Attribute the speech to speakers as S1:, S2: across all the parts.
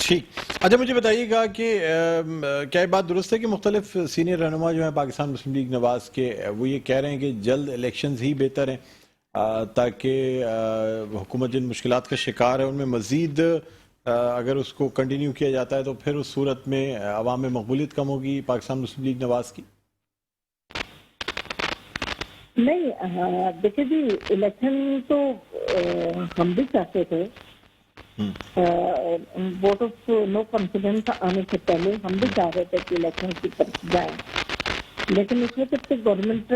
S1: ٹھیک. اچھا مجھے بتائیے گا کہ کیا یہ بات درست ہے کہ مختلف سینئر رہنما جو ہیں پاکستان مسلم لیگ نواز کے وہ یہ کہہ رہے ہیں کہ جلد الیکشنز ہی بہتر ہیں تاکہ حکومت جن مشکلات کا شکار ہے ان میں مزید اگر اس کو کنٹینیو کیا جاتا ہے تو پھر اس صورت میں عوام میں مقبولیت کم ہوگی پاکستان مسلم لیگ نواز کی؟
S2: نہیں دیکھیں جی، الیکشن تو ہم بھی چاہتے تھے، ووٹ آف نو کانفیڈنس آنے سے پہلے ہم بھی چاہ رہے تھے کہ الیکشن کی طرف جائیں، لیکن اس وقت سے گورنمنٹ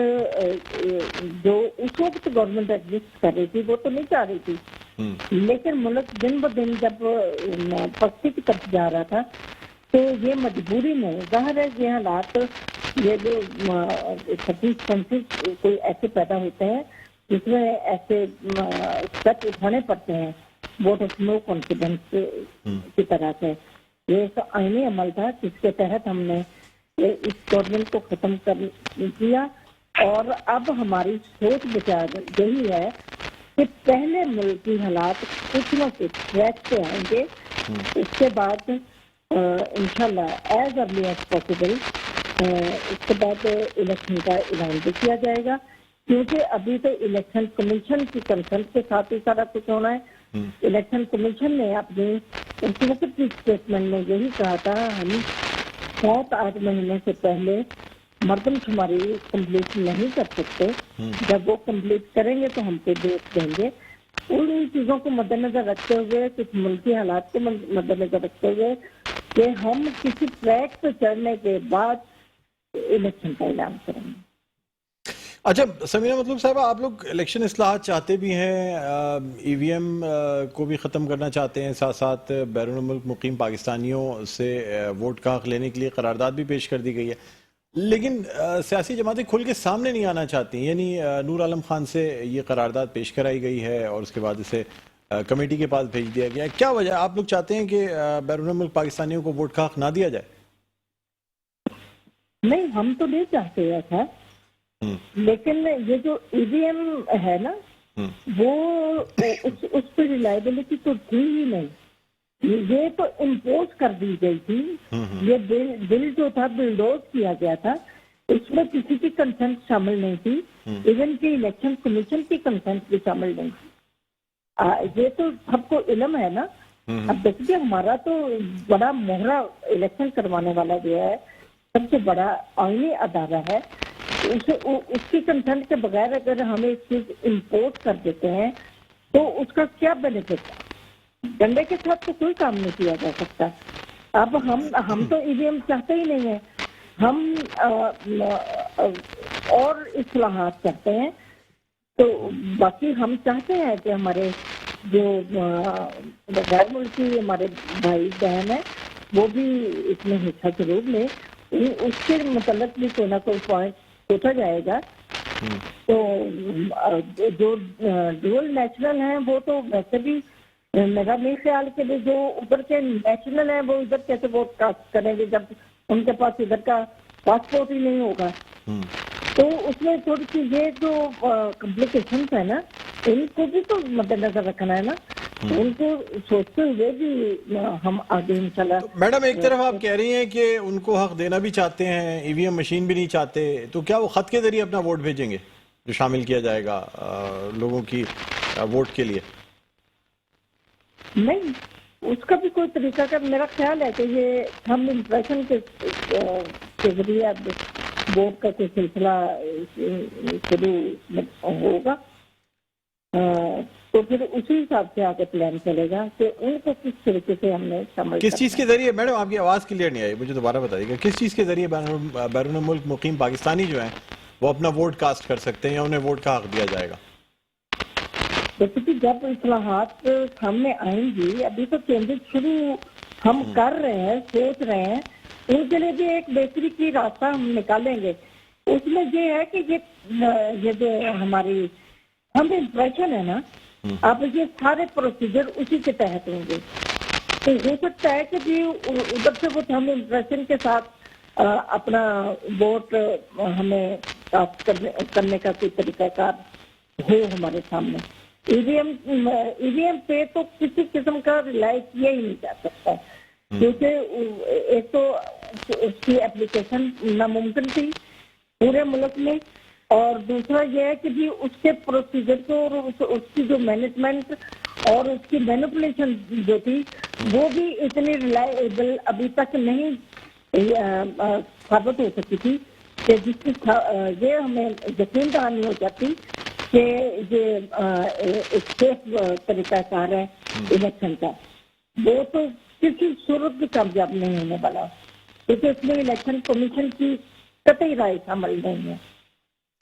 S2: جو اس وقت گورنمنٹ ایگزسٹ کر رہی تھی وہ تو نہیں چاہ رہی تھی، لیکن ملک دن ب دن جب پستی کی طرف جا رہا تھا تو یہ مجبوری میں ظاہر ہے یہ حالات، یہ جو سرکمسٹنسز کوئی ایسے پیدا ہوتے ہیں جس میں ایسے اسٹیپ اٹھانے پڑتے ہیں ووٹ آف نو کانفیڈنس کی طرح سے. یہ ایک آئینی عمل تھا جس کے تحت ہم نے اس گورنمنٹ کو ختم کر دیا، اور اب ہماری سوچ بچار یہی ہے کہ پہلے ملکی حالات کچھ نہ کچھ ٹریک پہ آئیں گے، اس کے بعد انشاءاللہ ایز ارلی ایز پاسبل اس کے بعد الیکشن کا اعلان بھی کیا جائے گا، کیونکہ ابھی تو الیکشن کمیشن کی کنسلٹ کے ساتھ ہی سارا کچھ ہونا ہے. الیکشن کمیشن نے اپنی اس وقت کی اسٹیٹمنٹ میں یہی کہا تھا ہم 7-8 مہینے سے پہلے مردم شماری کمپلیٹ نہیں کر سکتے، جب وہ کمپلیٹ کریں گے تو ہم پہ ڈیٹ دیں گے. ان چیزوں کو مد نظر رکھتے ہوئے، کچھ ملکی حالات کو مد نظر رکھتے ہوئے کہ ہم کسی ٹریک پہ چڑھنے کے بعد الیکشن کا اعلان کریں گے.
S1: اچھا سمیرہ مطلوب صاحبہ، آپ لوگ الیکشن اصلاحات چاہتے بھی ہیں، ای وی ایم کو بھی ختم کرنا چاہتے ہیں، ساتھ ساتھ بیرون ملک مقیم پاکستانیوں سے ووٹ کا حق لینے کے لیے قرارداد بھی پیش کر دی گئی ہے، لیکن سیاسی جماعتیں کھل کے سامنے نہیں آنا چاہتی. یعنی نور عالم خان سے یہ قرارداد پیش کرائی گئی ہے اور اس کے بعد اسے کمیٹی کے پاس بھیج دیا گیا. کیا وجہ؟ آپ لوگ چاہتے ہیں کہ بیرون ملک پاکستانیوں کو ووٹ کا حق نہ دیا جائے؟
S2: نہیں، ہم تو نہیں چاہتے ایسا، لیکن یہ جو ای وی ایم ہے نا وہ اس پہ ریلائبلٹی تو تھی ہی نہیں، یہ تو امپوز کر دی گئی تھی. یہ بل جو تھا بلڈوز کیا گیا تھا، اس میں کسی کی کنسنٹ شامل نہیں تھی، ایون کہ الیکشن کمیشن کی کنسنٹ بھی شامل نہیں تھی. یہ تو سب کو علم ہے نا. اب دیکھیے ہمارا تو بڑا موہرا الیکشن کروانے والا جو ہے سب سے بڑا آئینی ادارہ ہے، اس کی کنسنٹ کے بغیر اگر ہمیں اس چیز امپورٹ کر دیتے ہیں تو اس کا کیا بینیفٹ ہے؟ ڈنڈے کے ساتھ تو کوئی کام نہیں کیا جا سکتا. اب ہم تو ای وی ایم چاہتے ہی نہیں ہیں، ہم اور اصلاحات کرتے ہیں. تو باقی ہم چاہتے ہیں کہ ہمارے جو غیر ملکی ہمارے بھائی بہن ہیں وہ بھی اس میں حصہ ضرور لیں، اس کے متعلق بھی کوئی نہ کوئی پوائنٹ سوچا جائے گا. تو جو ڈوئل نیشنل ہیں وہ تو ویسے بھی میرا نہیں خیال کہ جو ادھر کے نیشنل ہیں وہ ادھر کیسے ووٹ کاسٹ کریں گے جب ان کے پاس ادھر کا پاسپورٹ ہی نہیں ہوگا. تو اس میں تھوڑی سی یہ جو کمپلیکیشنس ہیں نا ان کو بھی تو مد نظر رکھنا ہے نا، ان کو سوچتے ہوئے بھی ہم آگے انشاءاللہ.
S1: میڈم ایک طرف آپ کہہ رہی ہیں کہ ان کو حق دینا بھی چاہتے ہیں، ای وی ایم مشین بھی نہیں چاہتے، تو کیا وہ خط کے ذریعے اپنا ووٹ بھیجیں گے جو شامل کیا جائے گا لوگوں کی ووٹ کے لیے؟
S2: نہیں، اس کا بھی کوئی طریقہ کا میرا خیال ہے کہ یہ ہم امپریشن کے ذریعے اب ووٹ کا کوئی سلسلہ شروع ہوگا، تو پھر اسی حساب سے آگے پلان چلے گا کہ ان کو کس طریقے سے ہم نے شامل
S1: کس چیز کے ذریعے؟ میڈم آپ کی آواز کلیئر نہیں آئی، مجھے دوبارہ بتائیے گا کس چیز کے ذریعے بیرون ملک مقیم پاکستانی جو ہیں وہ اپنا ووٹ کاسٹ کر سکتے ہیں یا انہیں ووٹ کا حق دیا جائے گا؟
S2: جیسے کہ جب اصلاحات سامنے آئیں گی، ابھی تو چینجز شروع ہم کر رہے ہیں، سوچ رہے ہیں، ان کے لیے بھی ایک بہتری کی راستہ ہم نکالیں گے. اس میں یہ ہے کہ یہ جو ہماری ہم امپریشن ہے نا، اب یہ سارے پروسیجر اسی کے تحت ہوں گے. تو ہو سکتا ہے کہ جی ادھر سے وہ ہم امپریشن کے ساتھ اپنا ووٹ ہمیں کاسٹ کرنے کا کوئی طریقہ کار ہو ہمارے سامنے. ای وی ایم پہ تو کسی قسم کا ریلائی کیا ہی نہیں جا سکتا. کیونکہ ایک تو اس کی اپلیکیشن ناممکن تھی پورے ملک میں، اور دوسرا یہ ہے کہ بھی اس کے پروسیجر کو اور اس کی جو مینجمنٹ اور اس کی مینپولیشن جو تھی وہ بھی اتنی ریلائبل ابھی تک نہیں ثابت ہو سکی تھی کہ جس کی یہ ہمیں یقین دہانی ہو جاتی کہ یہ ایک سیف طریقہ کار ہے الیکشن کا، وہ تو کسی صورت بھی کامیاب نہیں ہونے والا، کیونکہ اس میں الیکشن کمیشن کی قطعی رائے شامل نہیں ہے۔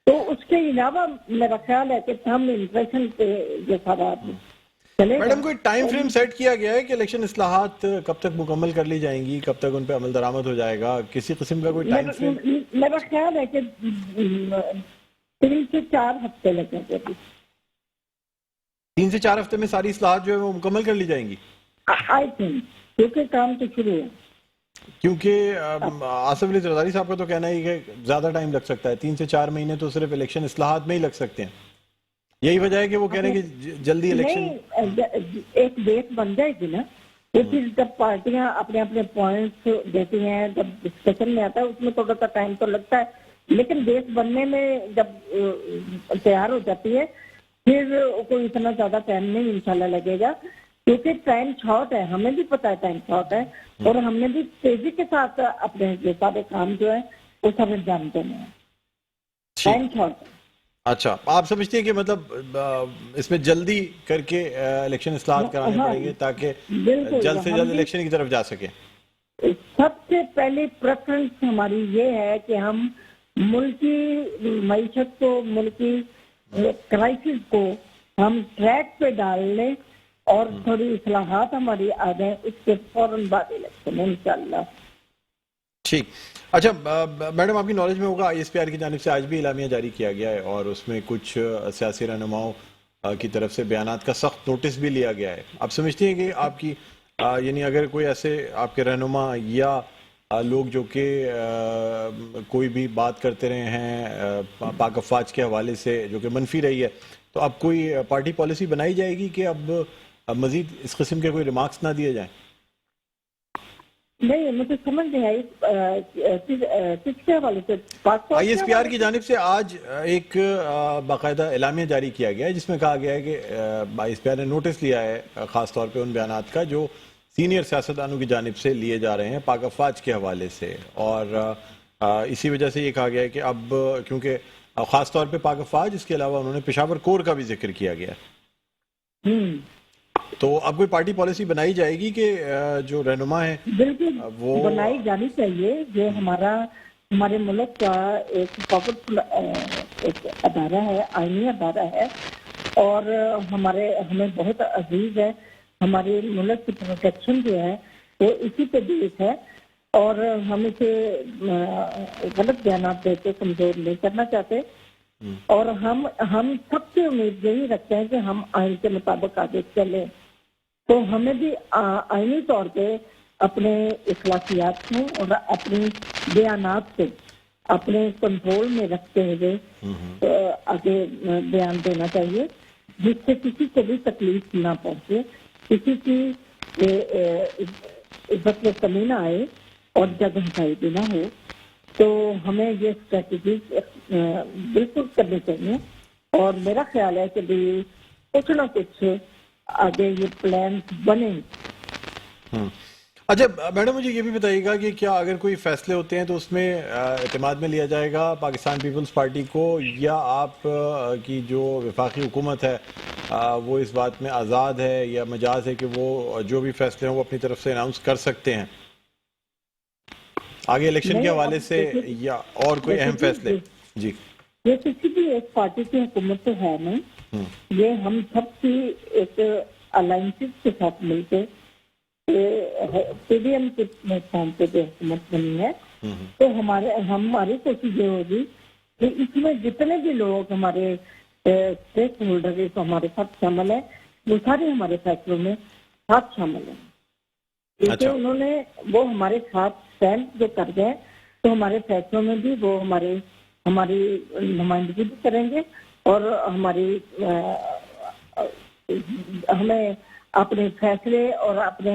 S2: تو اس کے علاوہ میرا خیال ہے کہ ہم امپریشن پہ یہ سارا چلے گا۔
S1: میڈم کوئی ٹائم فریم سیٹ کیا گیا ہے کہ الیکشن اصلاحات کب تک مکمل کر لی جائیں گی، کب تک ان پہ عمل درآمد ہو جائے گا، کسی قسم کا کوئی ٹائم فریم؟
S2: میرا خیال ہے کہ 3 سے 4 ہفتے لگیں گے۔
S1: 3 سے 4 ہفتے میں ساری اصلاحات جو ہے وہ مکمل کر لی جائیں گی؟
S2: آئی تھنک، کیونکہ کام تو شروع ہے۔
S1: کیونکہ آصف علی زرداری صاحب کا تو کہنا ہے کہ زیادہ ٹائم لگ سکتا ہے، 3 سے 4 مہینے تو صرف الیکشن اصلاحات میں ہی لگ سکتے ہیں، یہی وجہ ہے کہ وہ کہہ رہے ہیں کہ جلدی الیکشن
S2: نہیں، ایک بیس بن جائے گی نا، وہ پھر جب پارٹیاں اپنے اپنے پوائنٹس دیتی ہیں، جب ڈسکشن میں آتا ہے اس میں تھوڑا سا ٹائم تو لگتا ہے، لیکن بیس بننے میں جب تیار ہو جاتی ہے پھر کوئی اتنا زیادہ ٹائم نہیں انشاءاللہ لگے گا، کیونکہ ٹائم شارٹ ہے، ہمیں بھی پتا ہے ٹائم شارٹ ہے، اور ہم نے بھی تیزی کے ساتھ اپنے یہ سارے کام جو ہے وہ سب انجام دینے ہیں، ٹائم شارٹ ہے۔
S1: اچھا، آپ سمجھتے ہیں کہ مطلب اس میں جلدی کر کے الیکشن اصلاحات کرانے پڑیں گے تاکہ جلد سے جلد الیکشن کی طرف جا سکیں؟
S2: سب سے پہلے پریفرنس ہماری یہ ہے کہ ہم ملکی معیشت کو، ملکی کرائسس کو ہم ٹریک پہ ڈال لیں اور تھوڑی اصلاحات ہماری آ جائیں، اس کے فوراً بعد الیکشن انشاءاللہ۔
S1: ٹھیک، اچھا میڈم آپ کی نالج میں ہوگا ISPR کی جانب سے آج بھی اعلامیہ جاری کیا گیا ہے اور اس میں کچھ سیاسی رہنماؤں کی طرف سے بیانات کا سخت نوٹس بھی لیا گیا ہے۔ آپ سمجھتے ہیں کہ آپ کی یعنی اگر کوئی ایسے آپ کے رہنما یا لوگ جو کہ کوئی بھی بات کرتے رہے ہیں پاک افواج کے حوالے سے جو کہ منفی رہی ہے، تو اب کوئی پارٹی پالیسی بنائی جائے گی کہ اب مزید اس قسم کے کوئی ریمارکس نہ دیے جائیں؟
S2: نہیں، مجھے سمجھ نہیں آئی کس کے حوالے سے؟
S1: ISPR کی جانب سے آج ایک باقاعدہ اعلامیہ جاری کیا گیا ہے جس میں کہا گیا ہے کہ ISPR نے نوٹس لیا ہے خاص طور پہ ان بیانات کا جو سینئر سیاستدانوں کی جانب سے لیے جا رہے ہیں پاک افواج کے حوالے سے، اور اسی وجہ سے یہ کہا گیا ہے کہ اب کیونکہ خاص طور پہ پاک افواج، اس کے علاوہ انہوں نے پشاور کور کا بھی ذکر کیا گیا ہے، تو اب کوئی پارٹی پالیسی بنائی جائے گی کہ جو رہنما ہیں
S2: بالکل
S1: وہ
S2: بنائی جانی چاہیے؟ یہ ہمارے ملک کا ایک پاورفل ایک ادارہ ہے، آئینی ادارہ ہے، اور ہمیں بہت عزیز ہے، ہمارے ملک کی پروٹیکشن جو ہے وہ اسی پہ بیس ہے، اور ہم اسے غلط بیانات دے کے کمزور نہیں کرنا چاہتے، اور ہم سب سے امید یہی رکھتے ہیں کہ ہم آئین کے مطابق آگے چلیں، تو ہمیں بھی آئینی طور پہ اپنے اخلاقیات کو اور اپنی بیانات کو اپنے کنٹرول میں رکھتے ہوئے آگے بیان دینا چاہیے، جس سے کسی کو بھی تکلیف نہ پہنچے، کسی کی عزت میں کمی نہ آئے اور جگ ہنسائی بھی نہ ہو۔ تو ہمیں یہ اسٹریٹجیز بالکل کرنی چاہیے، اور میرا خیال ہے کہ بھی کچھ نہ کچھ آگے یہ پلانز بنے۔
S1: اچھا میڈم مجھے یہ بھی بتائیے گا کہ کیا اگر کوئی فیصلے ہوتے ہیں تو اس میں اعتماد میں لیا جائے گا پاکستان پیپلز پارٹی کو، یا آپ کی جو وفاقی حکومت ہے وہ اس بات میں آزاد ہے یا مجاز ہے کہ وہ جو بھی فیصلے ہیں وہ اپنی طرف سے اناؤنس کر سکتے ہیں آگے الیکشن کے حوالے سے یا اور کوئی اہم فیصلے؟ جی،
S2: یہ کسی بھی ایک پارٹی کی حکومت تو ہے نہیں، یہ ہم سب کی ایک الائنسز کے ساتھ مل کے PDM کے فارم پہ جو حکومت بنی ہے، تو ہماری کوشش یہ ہوگی کہ اس میں جتنے بھی لوگ ہمارے اسٹیک ہولڈر ہمارے ساتھ شامل ہیں وہ سارے ہمارے فیصلوں میں ساتھ شامل ہیں، کیونکہ انہوں نے وہ ہمارے ساتھ اسٹینڈ جو کر گئے، تو ہمارے فیصلوں میں بھی وہ ہماری نمائندگی بھی کریں گے، اور ہمیں اپنے فیصلے اور اپنے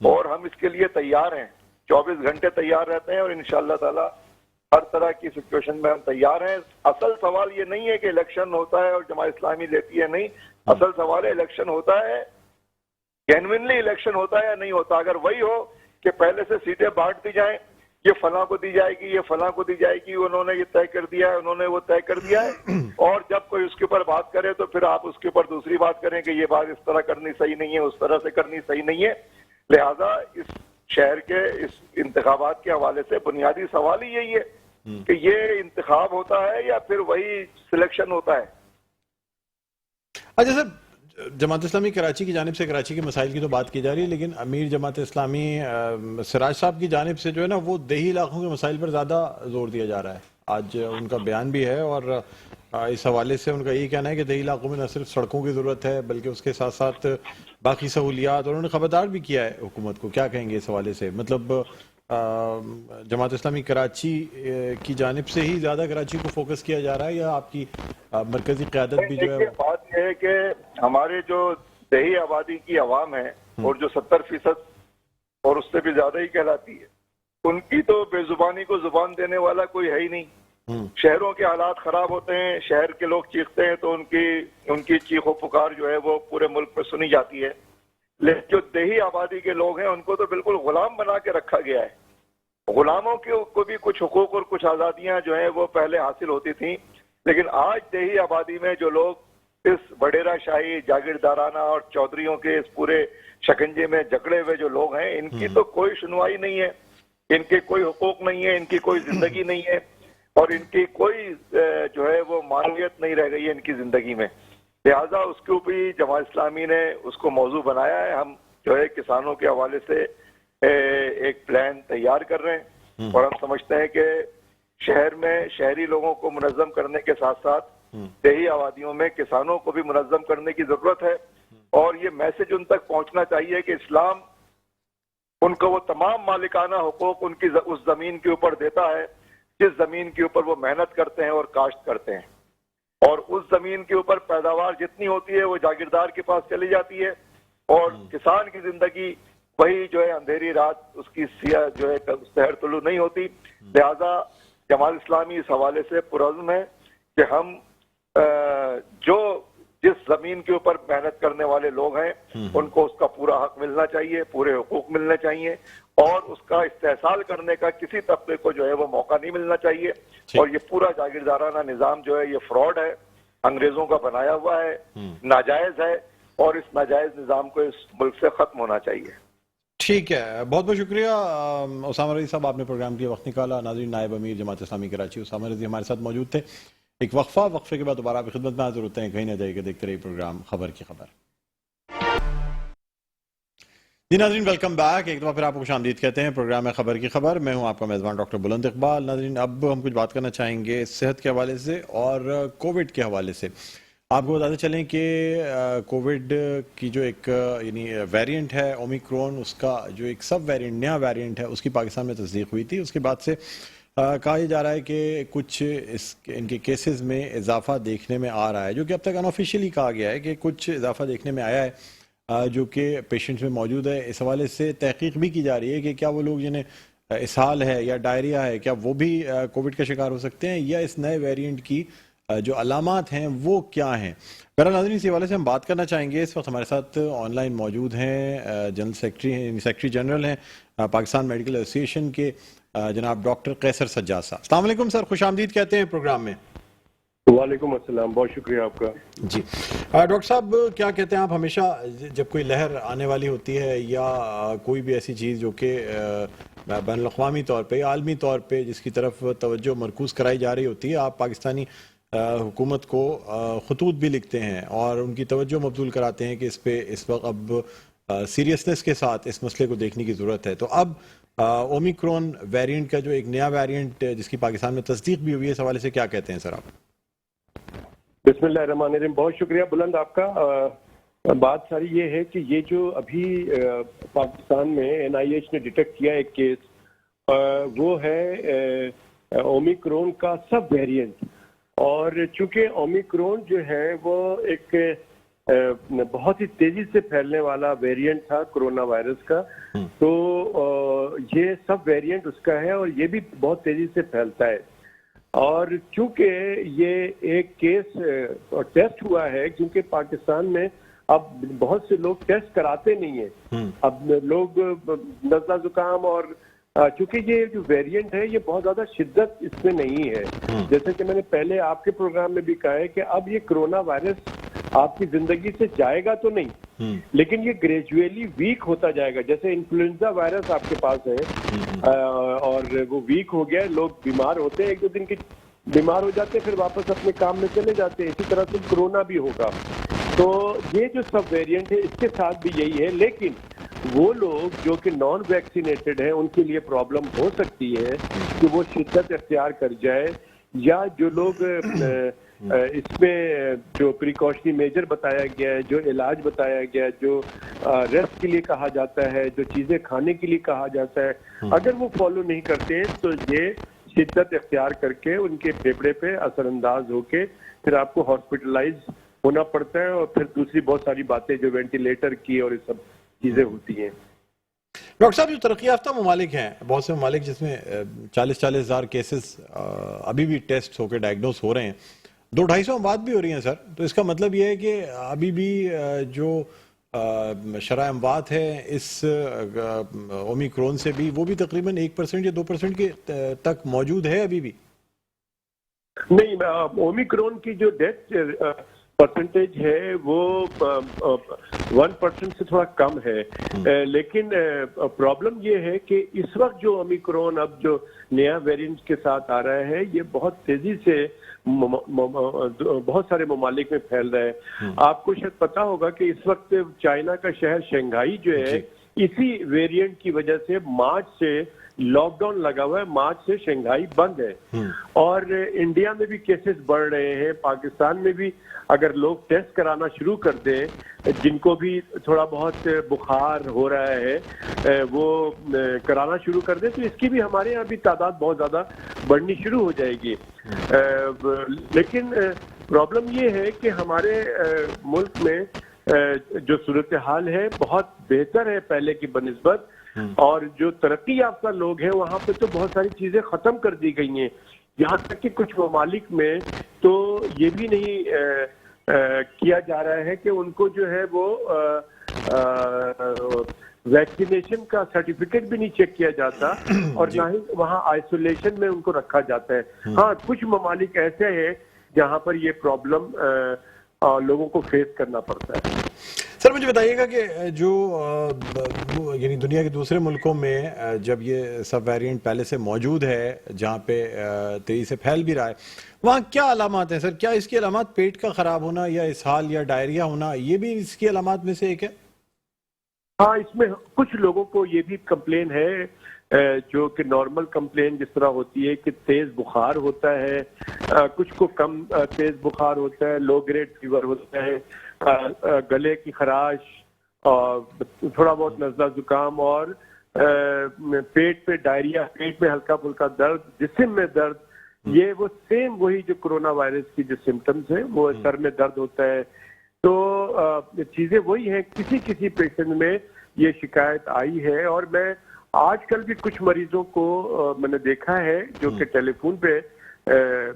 S3: اور ہم اس کے لیے تیار ہیں, 24 گھنٹے تیار رہتے ہیں, اور انشاءاللہ تعالی ہر طرح کی سچویشن میں ہم تیار ہیں. اصل سوال یہ نہیں ہے کہ الیکشن ہوتا ہے اور جماعت اسلامی لیتی ہے, نہیں. اصل سوال ہے الیکشن ہوتا ہے, جینوئنلی الیکشن ہوتا ہے یا نہیں ہوتا. اگر وہی ہو کہ پہلے سے سیٹیں بانٹ دی جائیں, یہ فلاں کو دی جائے گی, یہ فلاں کو دی جائے گی, انہوں نے یہ طے کر دیا ہے, انہوں نے وہ طے کر دیا ہے, اور جب کوئی اس کے اوپر بات کرے تو پھر آپ اس کے اوپر دوسری بات کریں کہ یہ بات اس طرح کرنی صحیح نہیں ہے, اس طرح سے کرنی صحیح نہیں ہے. لہذا اس شہر کے اس انتخابات کے حوالے سے بنیادی سوال ہی یہی ہے کہ یہ انتخاب ہوتا ہے یا پھر وہی سلیکشن ہوتا ہے.
S1: اچھا سر, جماعت اسلامی کراچی کی جانب سے کراچی کے مسائل کی تو بات کی جا رہی ہے, لیکن امیر جماعت اسلامی سراج صاحب کی جانب سے جو ہے نا وہ دیہی علاقوں کے مسائل پر زیادہ زور دیا جا رہا ہے. آج ان کا بیان بھی ہے, اور اس حوالے سے ان کا یہی کہنا ہے کہ دیہی علاقوں میں نہ صرف سڑکوں کی ضرورت ہے بلکہ اس کے ساتھ ساتھ باقی سہولیات, اور انہوں نے خبردار بھی کیا ہے حکومت کو. کیا کہیں گے اس حوالے سے؟ مطلب جماعت اسلامی کراچی کی جانب سے ہی زیادہ کراچی کو فوکس کیا جا رہا ہے, یا آپ کی مرکزی قیادت بھی جو ہے؟
S3: بات یہ ہے کہ ہمارے جو دیہی آبادی کی عوام ہے, اور جو 70% اور اس سے بھی زیادہ ہی کہلاتی ہے, ان کی تو بے زبانی کو زبان دینے والا کوئی ہے ہی نہیں. شہروں کے حالات خراب ہوتے ہیں, شہر کے لوگ چیختے ہیں تو ان کی چیخ و پکار جو ہے وہ پورے ملک میں سنی جاتی ہے. لیکن جو دیہی آبادی کے لوگ ہیں ان کو تو بالکل غلام بنا کے رکھا گیا ہے. غلاموں کو بھی کچھ حقوق اور کچھ آزادیاں جو ہیں وہ پہلے حاصل ہوتی تھیں, لیکن آج دیہی آبادی میں جو لوگ اس وڈیرا شاہی, جاگیردارانہ اور چودھریوں کے اس پورے شکنجے میں جکڑے ہوئے جو لوگ ہیں, ان کی تو کوئی سنوائی نہیں ہے, ان کے کوئی حقوق نہیں ہے, ان کی کوئی زندگی نہیں ہے, اور ان کی کوئی جو ہے وہ معنویت نہیں رہ گئی ہے ان کی زندگی میں. لہٰذا اس کے اوپر جماعت اسلامی نے اس کو موضوع بنایا ہے. ہم جو ہے کسانوں کے حوالے سے ایک پلان تیار کر رہے ہیں, اور ہم سمجھتے ہیں کہ شہر میں شہری لوگوں کو منظم کرنے کے ساتھ ساتھ دیہی آبادیوں میں کسانوں کو بھی منظم کرنے کی ضرورت ہے. اور یہ میسج ان تک پہنچنا چاہیے کہ اسلام ان کو وہ تمام مالکانہ حقوق ان کی اس زمین کے اوپر دیتا ہے جس زمین کے اوپر وہ محنت کرتے ہیں اور کاشت کرتے ہیں, اور اس زمین کے اوپر پیداوار جتنی ہوتی ہے وہ جاگیردار کے پاس چلی جاتی ہے, اور کسان کی زندگی وہی جو ہے اندھیری رات اس کی سیاہ جو ہے سحر طلوع نہیں ہوتی. لہذا جماعت اسلامی اس حوالے سے پرعزم ہے کہ ہم جس زمین کے اوپر محنت کرنے والے لوگ ہیں ان کو اس کا پورا حق ملنا چاہیے, پورے حقوق ملنے چاہیے, اور اس کا استحصال کرنے کا کسی طبقے کو جو ہے وہ موقع نہیں ملنا چاہیے. اور یہ پورا جاگیردارانہ نظام جو ہے یہ فراڈ ہے, انگریزوں کا بنایا ہوا ہے, ناجائز ہے, اور اس ناجائز نظام کو اس ملک سے ختم ہونا چاہیے.
S1: ٹھیک ہے, بہت بہت شکریہ اسامہ رضی صاحب, آپ نے پروگرام کے وقت نکالا. ناظرین, نائب امیر جماعت اسلامی کراچی اسامہ رضی ہمارے ساتھ موجود تھے. ایک وقفے کے بعد دوبارہ آپ کی خدمت میں حاضر ہوتے ہیں. کہیں نہ جائیے, دیکھتے رہیے پروگرام خبر کی خبر. جی ناظرین, ویلکم بیک. ایک دفعہ پھر آپ کو خوش آمدید کہتے ہیں. پروگرام ہے خبر کی خبر, میں ہوں آپ کا میزبان ڈاکٹر بلند اقبال. ناظرین, اب ہم کچھ بات کرنا چاہیں گے صحت کے حوالے سے اور کووڈ کے حوالے سے. آپ کو بتاتے چلیں کہ کووڈ کی جو ایک یعنی ویریئنٹ ہے اومیکرون, اس کا جو ایک سب ویریئنٹ, نیا ویریئنٹ ہے, اس کی پاکستان میں تصدیق ہوئی تھی. اس کے بعد سے کہا یہ جا رہا ہے کہ کچھ ان کے کیسز میں اضافہ دیکھنے میں آ رہا ہے, جو کہ اب تک انآفیشیلی کہا گیا ہے کہ کچھ اضافہ دیکھنے میں آیا ہے جو کہ پیشنٹس میں موجود ہے. اس حوالے سے تحقیق بھی کی جا رہی ہے کہ کیا وہ لوگ جنہیں اسہال ہے یا ڈائریا ہے, کیا وہ بھی کووڈ کا شکار ہو سکتے ہیں, یا اس نئے ویریئنٹ کی جو علامات ہیں وہ کیا ہیں. میرا ناظرین, اس حوالے سے ہم بات کرنا چاہیں گے. اس وقت ہمارے ساتھ آن لائن موجود ہیں جنرل سیکرٹری جنرل ہیں پاکستان میڈیکل ایسوسی ایشن کے جناب ڈاکٹر قیصر سجاد صاحب. السلام علیکم سر, خوش آمدید کہتے ہیں پروگرام میں.
S4: وعلیکم السلام, بہت شکریہ آپ کا.
S1: جی ڈاکٹر صاحب, کیا کہتے ہیں آپ, ہمیشہ جب کوئی لہر آنے والی ہوتی ہے یا کوئی بھی ایسی چیز جو کہ بین الاقوامی طور پہ, عالمی طور پہ جس کی طرف توجہ مرکوز کرائی جا رہی ہوتی ہے, آپ پاکستانی حکومت کو خطوط بھی لکھتے ہیں اور ان کی توجہ مبذول کراتے ہیں کہ اس پہ اس وقت اب سیریسنس کے ساتھ اس مسئلے کو دیکھنے کی ضرورت ہے. تو اب اومیکرون ویریئنٹ کا جو ایک نیا ویریئنٹ جس کی پاکستان میں تصدیق بھی ہوئی ہے, اس حوالے سے کیا کہتے ہیں سر آپ؟
S4: بسم اللہ الرحمن الرحیم. بہت شکریہ بلند آپ کا. بات ساری یہ ہے کہ یہ جو ابھی پاکستان میں NIH نے ڈیٹیکٹ کیا ایک کیس, وہ ہے اومیکرون کا سب ویریئنٹ. اور چونکہ اومیکرون جو ہے وہ ایک بہت ہی تیزی سے پھیلنے والا ویریئنٹ تھا کرونا وائرس کا، تو یہ سب ویریئنٹ اس کا ہے اور یہ بھی بہت تیزی سے پھیلتا ہے. اور چونکہ یہ ایک کیس ٹیسٹ ہوا ہے، کیونکہ پاکستان میں اب بہت سے لوگ ٹیسٹ کراتے نہیں ہیں. اب لوگ نزلہ زکام اور چونکہ یہ جو ویریئنٹ ہے یہ بہت زیادہ شدت اس میں نہیں ہے. جیسے کہ میں نے پہلے آپ کے پروگرام میں بھی کہا ہے کہ اب یہ کرونا وائرس آپ کی زندگی سے جائے گا تو نہیں، لیکن یہ گریجویلی ویک ہوتا جائے گا. جیسے انفلوئنزا وائرس آپ کے پاس ہے اور وہ ویک ہو گیا، لوگ بیمار ہوتے ہیں، ایک دو دن کی بیمار ہو جاتے ہیں، پھر واپس اپنے کام میں چلے جاتے ہیں. اسی طرح سے کرونا بھی ہوگا. تو یہ جو سب ویریئنٹ ہے اس کے ساتھ بھی یہی ہے. لیکن وہ لوگ جو کہ نان ویکسینیٹڈ ہیں ان کے لیے پرابلم ہو سکتی ہے کہ وہ شدت اختیار کر جائے، یا جو لوگ اس میں جو پریکاشنری میجر بتایا گیا ہے، جو علاج بتایا گیا ہے، جو ریسٹ کے لیے کہا جاتا ہے، جو چیزیں کھانے کے لیے کہا جاتا ہے، اگر وہ فالو نہیں کرتے ہیں تو یہ شدت اختیار کر کے ان کے پھیپھڑے پہ اثر انداز ہو کے پھر آپ کو ہاسپٹلائز ہونا پڑتا ہے، اور پھر دوسری بہت ساری باتیں جو وینٹیلیٹر کی اور یہ سب چیزیں ہوتی ہیں.
S1: ڈاکٹر صاحب، جو ترقی یافتہ ممالک ہیں، بہت سے ممالک جس میں 40-40 ہزار کیسز ابھی بھی ٹیسٹ ہو کے ڈائگنوز ہو رہے ہیں، 200-250 اموات بھی ہو رہی ہیں سر. تو اس کا مطلب یہ ہے کہ ابھی بھی جو شرح اموات ہے اس اومیکرون سے بھی، وہ بھی تقریباً 1% یا 2% کے تک موجود ہے ابھی بھی.
S4: نہیں، اومیکرون کی جو ڈیتھ پرسنٹیج ہے وہ 1% سے تھوڑا کم ہے. لیکن پرابلم یہ ہے کہ اس وقت جو اومیکرون اب جو نیا ویریئنٹ کے ساتھ آ رہا ہے یہ بہت تیزی سے بہت سارے ممالک میں پھیل رہا ہے. آپ کو شاید پتا ہوگا کہ اس وقت چائنا کا شہر شنگھائی جو ہے اسی ویریئنٹ کی وجہ سے مارچ سے لاک ڈاؤن لگا ہوا ہے. مارچ سے شنگھائی بند ہے، اور انڈیا میں بھی کیسز بڑھ رہے ہیں. پاکستان میں بھی اگر لوگ ٹیسٹ کرانا شروع کر دیں، جن کو بھی تھوڑا بہت بخار ہو رہا ہے وہ کرانا شروع کر دیں، تو اس کی بھی ہمارے یہاں بھی تعداد بہت زیادہ بڑھنی شروع ہو جائے گی. لیکن پرابلم یہ ہے کہ ہمارے ملک میں جو صورتحال ہے بہت بہتر ہے پہلے کی بنسبت، اور جو ترقی یافتہ لوگ ہیں وہاں پہ تو بہت ساری چیزیں ختم کر دی گئی ہیں. یہاں تک کہ کچھ ممالک میں تو یہ بھی نہیں کیا جا رہا ہے کہ ان کو جو ہے وہ ویکسینیشن کا سرٹیفکیٹ بھی نہیں چیک کیا جاتا، اور نہ ہی وہاں آئسولیشن میں ان کو رکھا جاتا ہے. ہاں، کچھ ممالک ایسے ہیں جہاں پر یہ پرابلم لوگوں کو فیس کرنا پڑتا ہے.
S1: سر مجھے بتائیے گا کہ جو یعنی دنیا کے دوسرے ملکوں میں جب یہ سب ویریئنٹ پہلے سے موجود ہے، جہاں پہ تیزی سے پھیل بھی رہا ہے، وہاں کیا علامات ہیں سر؟ کیا اس کی علامات پیٹ کا خراب ہونا یا اسہال یا ڈائریا ہونا، یہ بھی اس کی علامات میں سے ایک ہے؟
S4: ہاں، اس میں کچھ لوگوں کو یہ بھی کمپلین ہے جو کہ نارمل کمپلین جس طرح ہوتی ہے کہ تیز بخار ہوتا ہے، کچھ کو کم تیز بخار ہوتا ہے، لو گریڈ فیور ہوتا ہے، گلے کی خراش، اور تھوڑا بہت نزلہ زکام، اور پیٹ پہ ڈائریا، پیٹ میں ہلکا پھلکا درد، جسم میں درد. یہ وہ سیم وہی جو کرونا وائرس کی جو سمٹمز ہیں، وہ سر میں درد ہوتا ہے. تو چیزیں وہی ہیں. کسی کسی پیشنٹ میں یہ شکایت آئی ہے، اور میں آج کل بھی کچھ مریضوں کو میں نے دیکھا ہے جو کہ ٹیلی فون پہ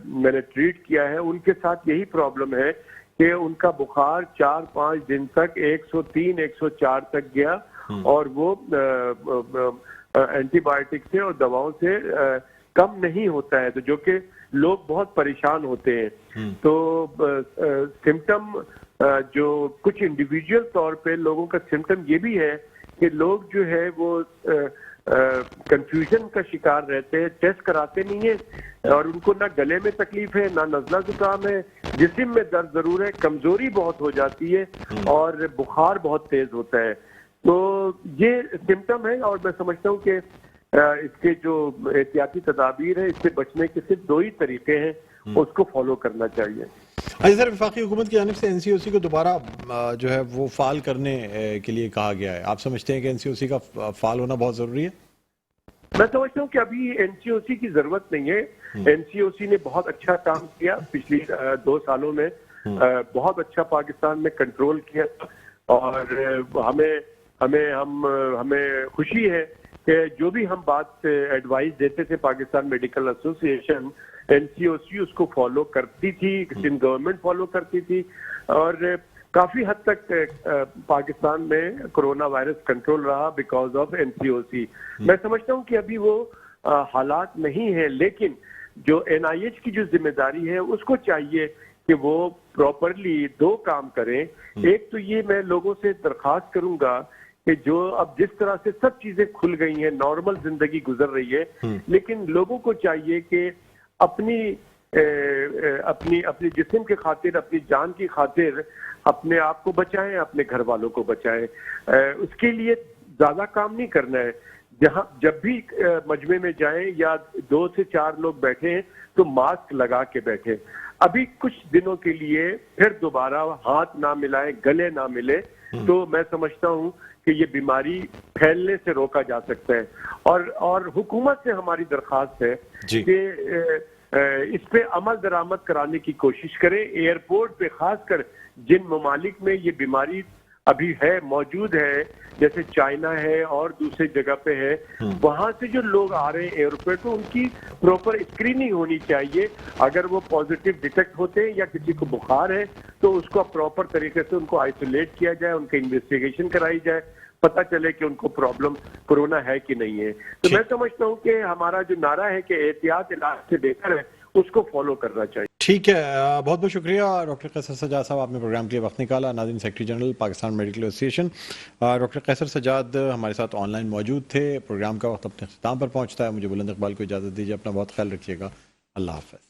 S4: میں نے ٹریٹ کیا ہے، ان کے ساتھ یہی پرابلم ہے کہ ان کا بخار 4-5 دن تک 103-104 تک گیا، اور وہ اینٹی بایوٹک سے اور دواؤں سے کم نہیں ہوتا ہے، تو جو کہ لوگ بہت پریشان ہوتے ہیں. تو سمٹم جو کچھ انڈیویجول طور پہ لوگوں کا سمٹم یہ بھی ہے کہ لوگ جو ہے وہ کنفیوژن کا شکار رہتے ہیں، ٹیسٹ کراتے نہیں ہیں، اور ان کو نہ گلے میں تکلیف ہے، نہ نزلہ زکام ہے، جسم میں درد ضرور ہے، کمزوری بہت ہو جاتی ہے، اور بخار بہت تیز ہوتا ہے. تو یہ سمٹم ہے، اور میں سمجھتا ہوں کہ اس کے جو احتیاطی تدابیر ہیں، اس سے بچنے کے صرف 2 ہی طریقے ہیں، اس کو فالو کرنا چاہیے.
S1: اچھا سر، وفاقی حکومت کی جانب سے NCOC کو دوبارہ جو ہے وہ فعال کرنے کے لیے کہا گیا ہے. آپ سمجھتے ہیں کہ NCOC کا فعال ہونا بہت ضروری ہے؟
S4: میں سمجھتا ہوں کہ ابھی NCOC کی ضرورت نہیں ہے. NCOC نے بہت اچھا کام کیا پچھلی 2 سالوں میں. بہت اچھا پاکستان میں کنٹرول کیا اور ہمیں خوشی ہے کہ جو بھی ہم بات ایڈوائز دیتے تھے پاکستان میڈیکل ایسوسی ایشن NCOC اس کو فالو کرتی تھی، سندھ گورنمنٹ فالو کرتی تھی اور کافی حد تک پاکستان میں کرونا وائرس کنٹرول رہا بیکاز آف NCOC۔ میں سمجھتا ہوں کہ ابھی وہ حالات نہیں ہیں، لیکن جو NIH کی جو ذمہ داری ہے اس کو چاہیے کہ وہ پراپرلی دو کام کریں۔ ایک تو یہ میں لوگوں سے درخواست کروں گا کہ جو اب جس طرح سے سب چیزیں کھل گئی ہیں، نارمل زندگی گزر رہی ہے، لیکن لوگوں کو چاہیے کہ اپنی جسم کی خاطر، اپنی جان کی خاطر اپنے آپ کو بچائیں، اپنے گھر والوں کو بچائیں۔ اس کے لیے زیادہ کام نہیں کرنا ہے، جب بھی مجمع میں جائیں یا 2 سے 4 لوگ بیٹھے ہیں تو ماسک لگا کے بیٹھے۔ ابھی کچھ دنوں کے لیے پھر دوبارہ ہاتھ نہ ملائیں، گلے نہ ملے تو میں سمجھتا ہوں کہ یہ بیماری پھیلنے سے روکا جا سکتا ہے۔ اور حکومت سے ہماری درخواست ہے کہ اس پہ عمل درآمد کرانے کی کوشش کریں۔ ایئرپورٹ پہ خاص کر جن ممالک میں یہ بیماری ابھی ہے، موجود ہے، جیسے چائنا ہے اور دوسری جگہ پہ ہے، وہاں سے جو لوگ آ رہے ہیں ایئرپورٹ پہ ان کی پراپر اسکریننگ ہونی چاہیے۔ اگر وہ پازیٹیو ڈیٹیکٹ ہوتے ہیں یا کسی کو بخار ہے تو اس کو پراپر طریقے سے ان کو آئسولیٹ کیا جائے، ان کی انویسٹیگیشن کرائی جائے، پتہ چلے کہ ان کو پرابلم کرونا ہے کہ نہیں ہے۔ تو میں سمجھتا ہوں کہ ہمارا جو نعرہ ہے کہ احتیاط علاج سے بہتر ہے، اس کو فالو کرنا چاہیے۔
S1: ٹھیک ہے، بہت بہت شکریہ ڈاکٹر قیصر سجاد صاحب، آپ نے پروگرام کے لیے وقت نکالا۔ ناظرین، سیکرٹری جنرل پاکستان میڈیکل ایسوسی ایشن ڈاکٹر قیصر سجاد ہمارے ساتھ آن لائن موجود تھے۔ پروگرام کا وقت اپنے اختتام پر پہنچتا ہے، مجھے بلند اقبال کو اجازت دیجیے، اپنا بہت خیال رکھیے گا، اللہ حافظ۔